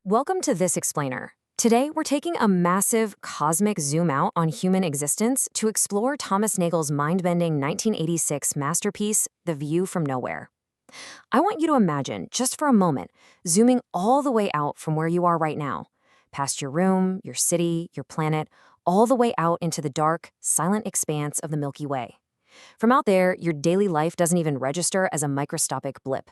Welcome to This Explainer. Today, we're taking a massive cosmic zoom out on human existence to explore Thomas Nagel's mind-bending 1986 masterpiece, The View from Nowhere. I want you to imagine, just for a moment, zooming all the way out from where you are right now, past your room, your city, your planet, all the way out into the dark, silent expanse of the Milky Way. From out there, your daily life doesn't even register as a microscopic blip.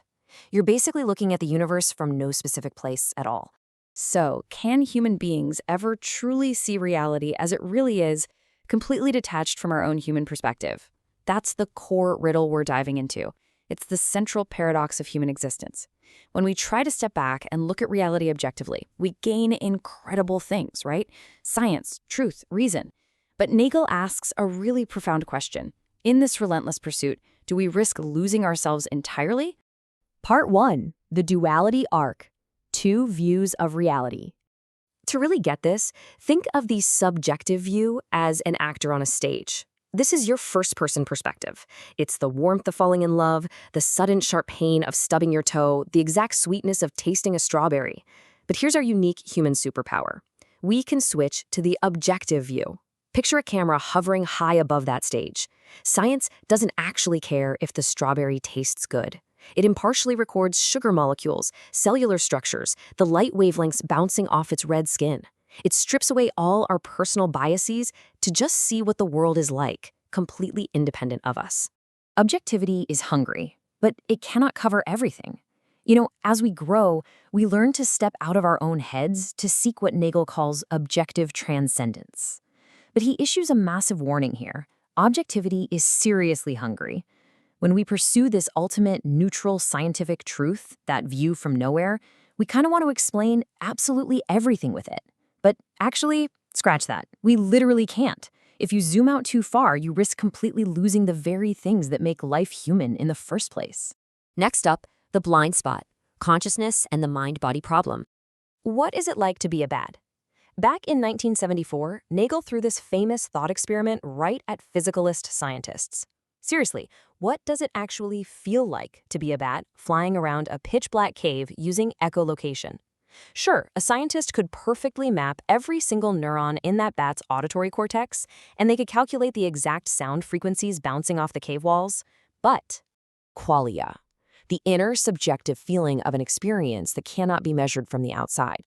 You're basically looking at the universe from no specific place at all. So, can human beings ever truly see reality as it really is, completely detached from our own human perspective? That's the core riddle we're diving into. It's the central paradox of human existence. When we try to step back and look at reality objectively, we gain incredible things, right? Science, truth, reason. But Nagel asks a really profound question. In this relentless pursuit, do we risk losing ourselves entirely? Part 1. The Duality Arc. Two Views of Reality. To really get this, think of the subjective view as an actor on a stage. This is your first-person perspective. It's the warmth of falling in love, the sudden sharp pain of stubbing your toe, the exact sweetness of tasting a strawberry. But here's our unique human superpower. We can switch to the objective view. Picture a camera hovering high above that stage. Science doesn't actually care if the strawberry tastes good. It impartially records sugar molecules, cellular structures, the light wavelengths bouncing off its red skin. It strips away all our personal biases to just see what the world is like, completely independent of us. Objectivity is hungry, but it cannot cover everything. As we grow, we learn to step out of our own heads to seek what Nagel calls objective transcendence. But he issues a massive warning here. Objectivity is seriously hungry. When we pursue this ultimate neutral scientific truth, that view from nowhere, we kind of want to explain absolutely everything with it. But actually, scratch that. We literally can't. If you zoom out too far, you risk completely losing the very things that make life human in the first place. Next up, the blind spot, consciousness and the mind-body problem. What is it like to be a bat? Back in 1974, Nagel threw this famous thought experiment right at physicalist scientists. Seriously, what does it actually feel like to be a bat flying around a pitch-black cave using echolocation? Sure, a scientist could perfectly map every single neuron in that bat's auditory cortex, and they could calculate the exact sound frequencies bouncing off the cave walls. But qualia, the inner subjective feeling of an experience that cannot be measured from the outside.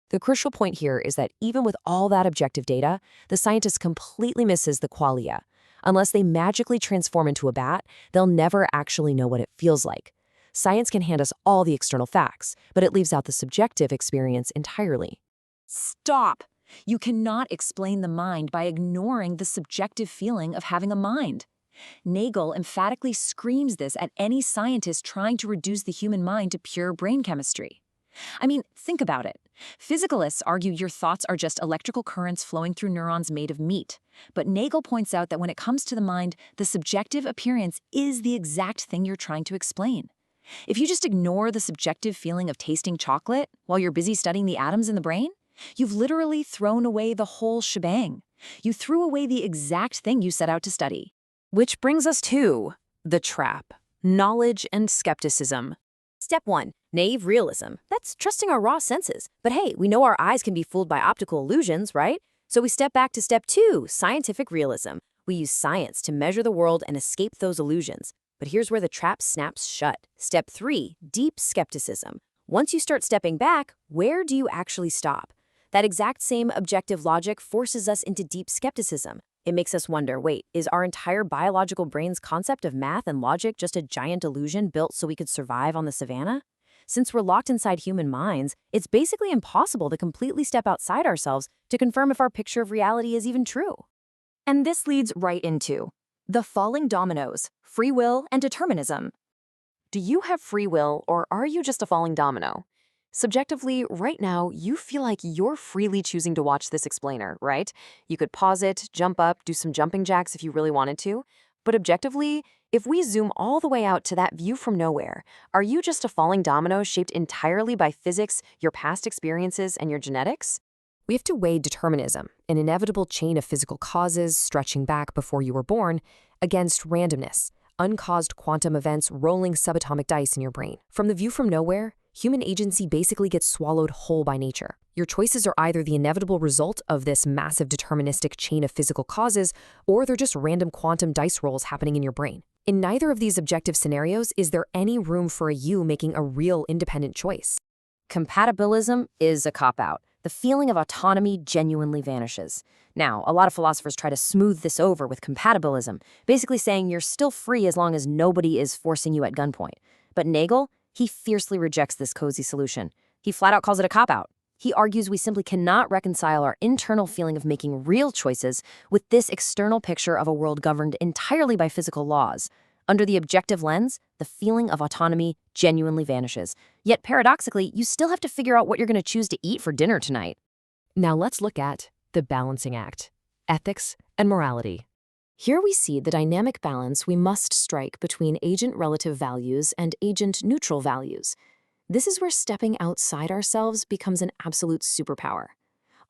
The crucial point here is that even with all that objective data, the scientist completely misses the qualia. Unless they magically transform into a bat, they'll never actually know what it feels like. Science can hand us all the external facts, but it leaves out the subjective experience entirely. Stop! You cannot explain the mind by ignoring the subjective feeling of having a mind. Nagel emphatically screams this at any scientist trying to reduce the human mind to pure brain chemistry. Think about it. Physicalists argue your thoughts are just electrical currents flowing through neurons made of meat. But Nagel points out that when it comes to the mind, the subjective appearance is the exact thing you're trying to explain. If you just ignore the subjective feeling of tasting chocolate while you're busy studying the atoms in the brain, you've literally thrown away the whole shebang. You threw away the exact thing you set out to study. Which brings us to the trap, knowledge and skepticism. Step 1, naive realism. That's trusting our raw senses. But hey, we know our eyes can be fooled by optical illusions, right? So we step back to step 2, scientific realism. We use science to measure the world and escape those illusions. But here's where the trap snaps shut. Step 3, deep skepticism. Once you start stepping back, where do you actually stop? That exact same objective logic forces us into deep skepticism. It makes us wonder, wait, is our entire biological brain's concept of math and logic just a giant illusion built so we could survive on the savannah? Since we're locked inside human minds, it's basically impossible to completely step outside ourselves to confirm if our picture of reality is even true. And this leads right into the falling dominoes, free will and determinism. Do you have free will, or are you just a falling domino? Subjectively, right now, you feel like you're freely choosing to watch this explainer, right? You could pause it, jump up, do some jumping jacks if you really wanted to. But objectively, if we zoom all the way out to that view from nowhere, are you just a falling domino shaped entirely by physics, your past experiences, and your genetics? We have to weigh determinism, an inevitable chain of physical causes stretching back before you were born, against randomness, uncaused quantum events rolling subatomic dice in your brain. From the view from nowhere, Human agency basically gets swallowed whole by nature. Your choices are either the inevitable result of this massive deterministic chain of physical causes, or they're just random quantum dice rolls happening in your brain. In neither of these objective scenarios is there any room for a you making a real independent choice. Compatibilism is a cop-out. The feeling of autonomy genuinely vanishes. Now, a lot of philosophers try to smooth this over with compatibilism, basically saying you're still free as long as nobody is forcing you at gunpoint. But Nagel, he fiercely rejects this cozy solution. He flat out calls it a cop-out. He argues we simply cannot reconcile our internal feeling of making real choices with this external picture of a world governed entirely by physical laws. Under the objective lens, the feeling of autonomy genuinely vanishes. Yet paradoxically, you still have to figure out what you're going to choose to eat for dinner tonight. Now let's look at the balancing act, ethics and morality. Here we see the dynamic balance we must strike between agent-relative values and agent-neutral values. This is where stepping outside ourselves becomes an absolute superpower.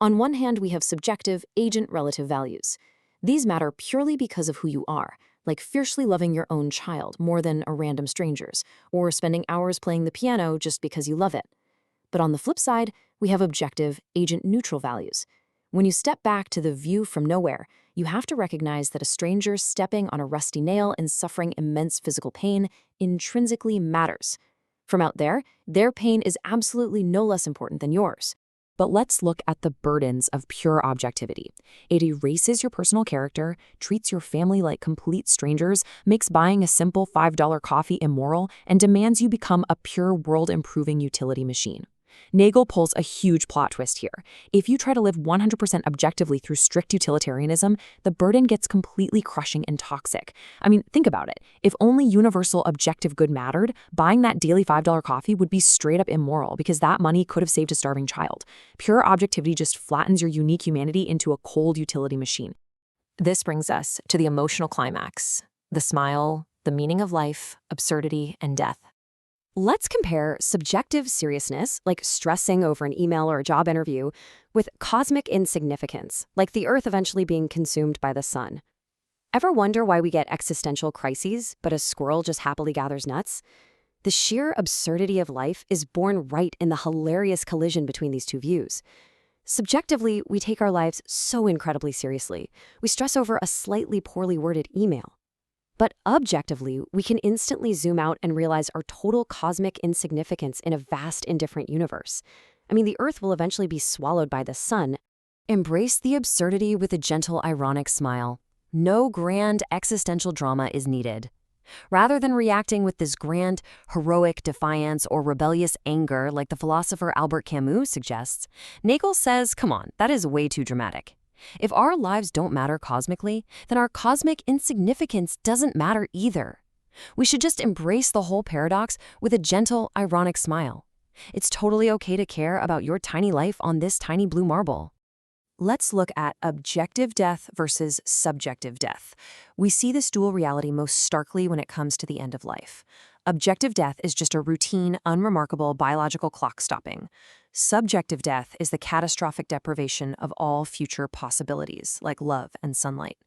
On one hand, we have subjective, agent-relative values. These matter purely because of who you are, like fiercely loving your own child more than a random stranger's, or spending hours playing the piano just because you love it. But on the flip side, we have objective, agent-neutral values. When you step back to the view from nowhere, you have to recognize that a stranger stepping on a rusty nail and suffering immense physical pain intrinsically matters. From out there, their pain is absolutely no less important than yours. But let's look at the burdens of pure objectivity. It erases your personal character, treats your family like complete strangers, makes buying a simple $5 coffee immoral, and demands you become a pure world-improving utility machine. Nagel pulls a huge plot twist here. If you try to live 100% objectively through strict utilitarianism, the burden gets completely crushing and toxic. I mean, think about it. If only universal objective good mattered, buying that daily $5 coffee would be straight up immoral because that money could have saved a starving child. Pure objectivity just flattens your unique humanity into a cold utility machine. This brings us to the emotional climax, the smile, the meaning of life, absurdity, and death. Let's compare subjective seriousness, like stressing over an email or a job interview, with cosmic insignificance, like the Earth eventually being consumed by the sun. Ever wonder why we get existential crises, but a squirrel just happily gathers nuts? The sheer absurdity of life is born right in the hilarious collision between these two views. Subjectively, we take our lives so incredibly seriously. We stress over a slightly poorly worded email. But objectively, we can instantly zoom out and realize our total cosmic insignificance in a vast, indifferent universe. I mean, the Earth will eventually be swallowed by the sun. Embrace the absurdity with a gentle, ironic smile. No grand existential drama is needed. Rather than reacting with this grand, heroic defiance or rebellious anger like the philosopher Albert Camus suggests, Nagel says, come on, that is way too dramatic. If our lives don't matter cosmically, then our cosmic insignificance doesn't matter either. We should just embrace the whole paradox with a gentle, ironic smile. It's totally okay to care about your tiny life on this tiny blue marble. Let's look at objective death versus subjective death. We see this dual reality most starkly when it comes to the end of life. Objective death is just a routine, unremarkable biological clock stopping. Subjective death is the catastrophic deprivation of all future possibilities, like love and sunlight.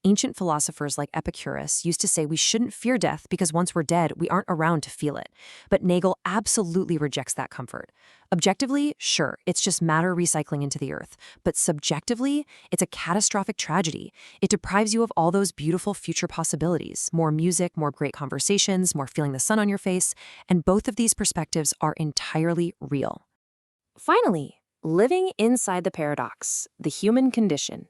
Ancient philosophers like Epicurus used to say we shouldn't fear death because once we're dead, we aren't around to feel it. But Nagel absolutely rejects that comfort. Objectively, sure, it's just matter recycling into the earth. But subjectively, it's a catastrophic tragedy. It deprives you of all those beautiful future possibilities. More music, more great conversations, more feeling the sun on your face. And both of these perspectives are entirely real. Finally, living inside the paradox, the human condition.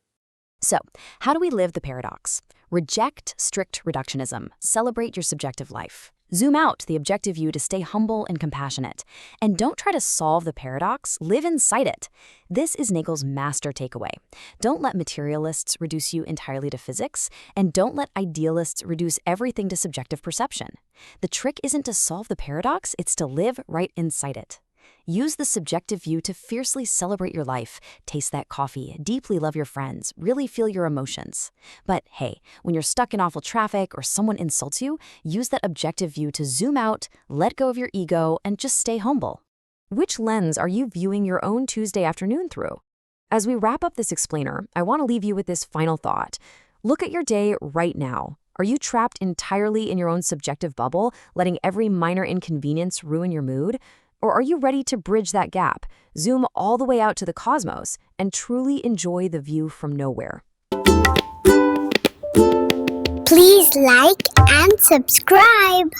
So, how do we live the paradox? Reject strict reductionism. Celebrate your subjective life. Zoom out to the objective view to stay humble and compassionate. And don't try to solve the paradox, live inside it. This is Nagel's master takeaway. Don't let materialists reduce you entirely to physics, and don't let idealists reduce everything to subjective perception. The trick isn't to solve the paradox, it's to live right inside it. Use the subjective view to fiercely celebrate your life, taste that coffee, deeply love your friends, really feel your emotions. But hey, when you're stuck in awful traffic or someone insults you, use that objective view to zoom out, let go of your ego, and just stay humble. Which lens are you viewing your own Tuesday afternoon through? As we wrap up this explainer, I want to leave you with this final thought. Look at your day right now. Are you trapped entirely in your own subjective bubble, letting every minor inconvenience ruin your mood? Or are you ready to bridge that gap, zoom all the way out to the cosmos, and truly enjoy the view from nowhere? Please like and subscribe.